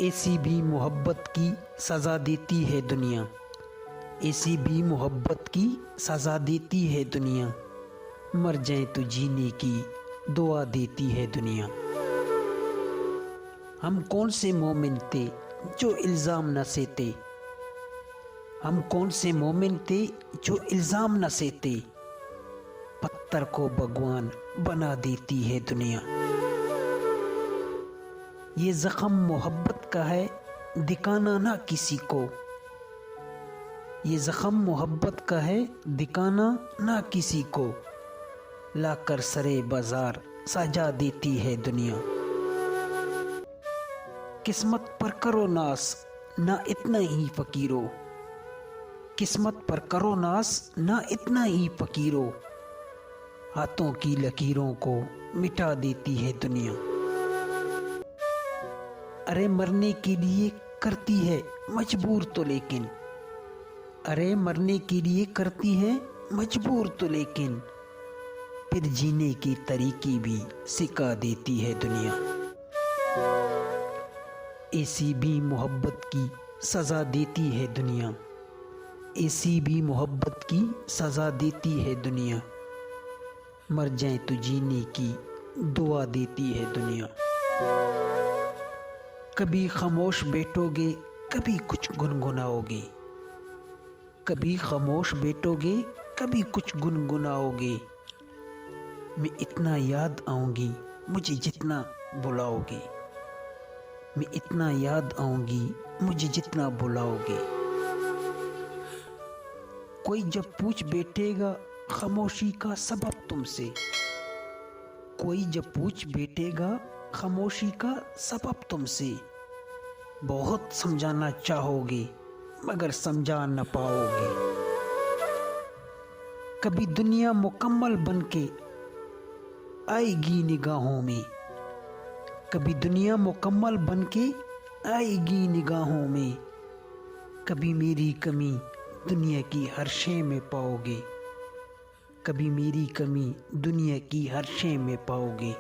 ऐसी भी मोहब्बत की सज़ा देती है दुनिया, ऐसी भी मोहब्बत की सज़ा देती है दुनिया, मर जाए तो जीने की दुआ देती है दुनिया। हम कौन से मोमिन थे जो इल्ज़ाम न सहते, हम कौन से मोमिन थे जो इल्ज़ाम न सहते, पत्थर को भगवान बना देती है दुनिया। ये ज़ख्म मोहब्बत का है, दिखाना ना किसी को, ये ज़ख्म मोहब्बत का है, दिखाना ना किसी को, लाकर सरे बाजार सजा देती है दुनिया। किस्मत पर करो नास ना इतना ही फ़कीरो, किस्मत पर करो नास ना इतना ही फ़कीरो, हाथों की लकीरों को मिटा देती है दुनिया। अरे मरने के लिए करती है मजबूर तो लेकिन, अरे मरने के लिए करती है मजबूर तो लेकिन, फिर जीने की तरीके भी सिखा देती है दुनिया। ऐसी भी मोहब्बत की सज़ा देती है दुनिया, ऐसी भी मोहब्बत की सज़ा देती है दुनिया, मर जाए तो जीने की दुआ देती है दुनिया। कभी खामोश बैठोगे कभी कुछ गुनगुनाओगे, कभी खामोश बैठोगे कभी कुछ गुनगुनाओगे, मैं इतना याद आऊंगी मुझे जितना बुलाओगे, मैं इतना याद आऊंगी मुझे जितना बुलाओगे। कोई जब पूछ बैठेगा खामोशी का सबब तुमसे, कोई जब पूछ बैठेगा खामोशी का सबब तुमसे, बहुत समझाना चाहोगे मगर समझा न पाओगे। कभी दुनिया मुकम्मल बनके आएगी निगाहों में, कभी दुनिया मुकम्मल बनके आएगी निगाहों में, कभी मेरी कमी दुनिया की हर शय में पाओगे, कभी मेरी कमी दुनिया की हर शय में पाओगे।